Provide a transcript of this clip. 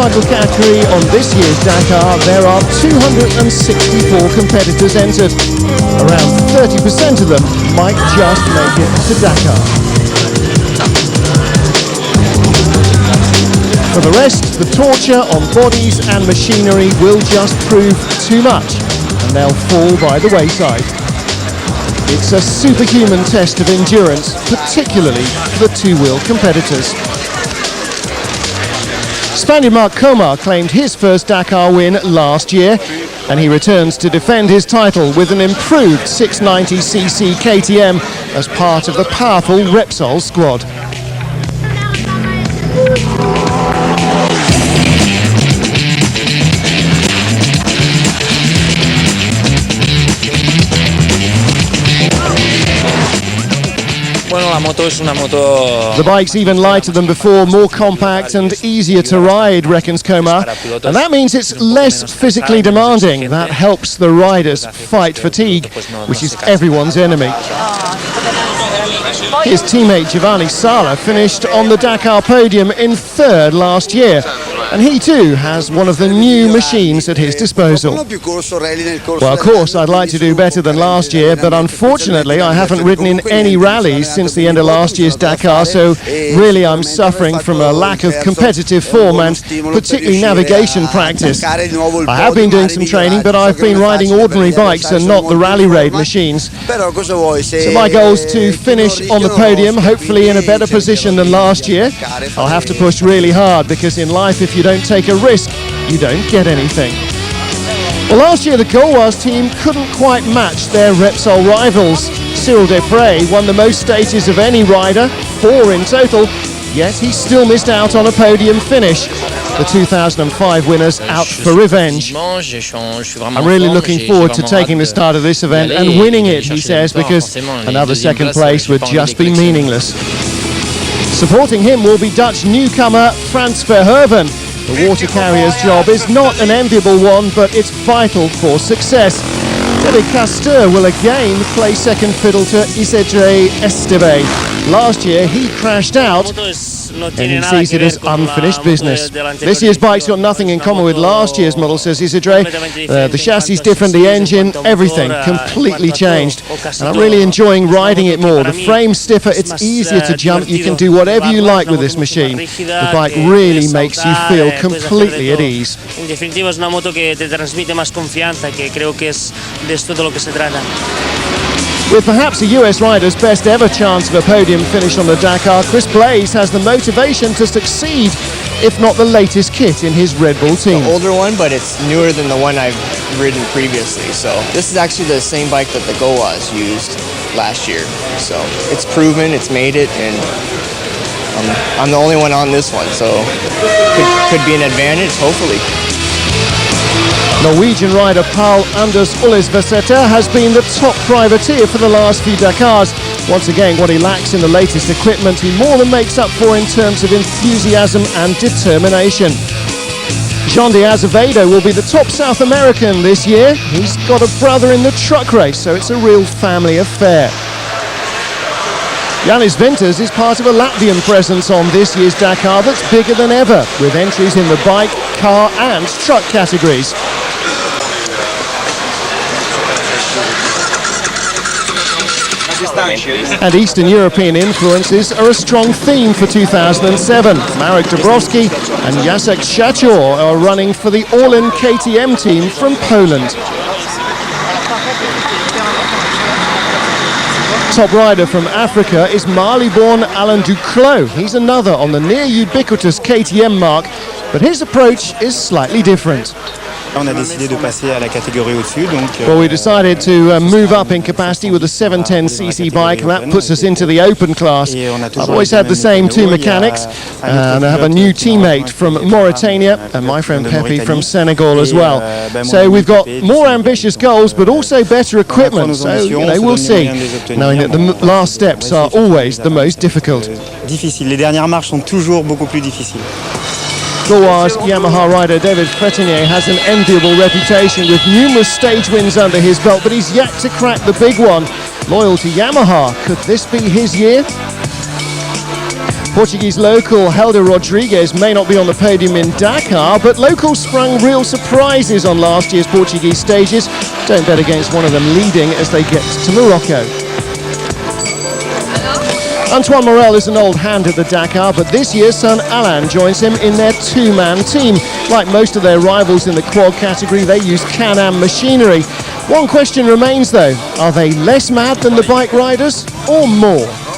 motorcycle category on this year's Dakar, there are 264 competitors entered. Around 30% of them might just make it to Dakar. For the rest, the torture on bodies and machinery will just prove too much, and they'll fall by the wayside. It's a superhuman test of endurance, particularly for the two-wheel competitors. Spaniard Marc Comar claimed his first Dakar win last year, and he returns to defend his title with an improved 690cc KTM as part of the powerful Repsol squad. The bike's even lighter than before, more compact and easier to ride, reckons Comar. And that means it's less physically demanding. That helps the riders fight fatigue, which is everyone's enemy. His teammate Giovanni Sala finished on the Dakar podium in third last year, and he too has one of the new machines at his disposal. Well, of course, I'd like to do better than last year, but unfortunately I haven't ridden in any rallies since the end of last year's Dakar, so really I'm suffering from a lack of competitive form and particularly navigation practice. I have been doing some training, but I've been riding ordinary bikes and not the rally raid machines. So my goal is to finish on the podium, hopefully in a better position than last year. I'll have to push really hard, because in life if you don't take a risk, you don't get anything. Well, last year the Gauloise team couldn't quite match their Repsol rivals. Cyril Desprez won the most stages of any rider, 4 in total, yet he still missed out on a podium finish. The 2005 winners out for revenge. I'm really looking forward to taking the start of this event and winning it, he says, because another second place would just be meaningless. Supporting him will be Dutch newcomer Frans Verhoeven. The water carrier's job is not an enviable one, but it's vital for success. David Castor will again play second fiddle to Isidre Esteve. Last year he crashed out, and he sees it as unfinished business. This year's bike's got nothing in common with last year's model, says Isidre. The chassis is different, the engine, everything completely changed. And I'm really enjoying riding it more. The frame's stiffer, it's easier to jump, you can do whatever you like with this machine. The bike really makes you feel completely at ease. En definitiva es una moto que te transmite más confianza, que creo que es de esto de lo que se trata. With perhaps a US rider's best ever chance of a podium finish on the Dakar, Chris Blaze has the motivation to succeed, if not the latest kit in his Red Bull team. The older one, but it's newer than the one I've ridden previously. So this is actually the same bike that the Gauloise used last year. So it's proven, it's made it, and I'm the only one on this one. So could be an advantage, hopefully. Norwegian rider Paul Anders Ullesvesæter has been the top privateer for the last few Dakars. Once again, what he lacks in the latest equipment, he more than makes up for in terms of enthusiasm and determination. Jean de Azevedo will be the top South American this year. He's got a brother in the truck race, so it's a real family affair. Jānis Vintas is part of a Latvian presence on this year's Dakar that's bigger than ever, with entries in the bike, car and truck categories. And Eastern European influences are a strong theme for 2007. Marek Dabrowski and Jacek Szachor are running for the Orlen KTM team from Poland. Top rider from Africa is Mali-born Alain Duclos. He's another on the near ubiquitous KTM mark, but his approach is slightly different. On a décidé de passer à la catégorie au-dessus, donc. Well, we decided to move up in capacity with a 710cc bike. That puts us into the open class. I've always had the same two mechanics, and I have a new teammate from Mauritania and my friend Pepe from Senegal as well. So we've got more ambitious goals, but also better equipment. So, you know, we'll see, knowing that the last steps are always the most difficult. Difficile. Les dernières marches sont toujours beaucoup plus difficiles. Gauloise Yamaha rider David Fretinier has an enviable reputation with numerous stage wins under his belt, but he's yet to crack the big one. Loyal to Yamaha, could this be his year? Portuguese local Helder Rodrigues may not be on the podium in Dakar, but locals sprung real surprises on last year's Portuguese stages. Don't bet against one of them leading as they get to Morocco. Antoine Morel is an old hand at the Dakar, but this year son Alain joins him in their two-man team. Like most of their rivals in the quad category, they use Can-Am machinery. One question remains though, are they less mad than the bike riders or more?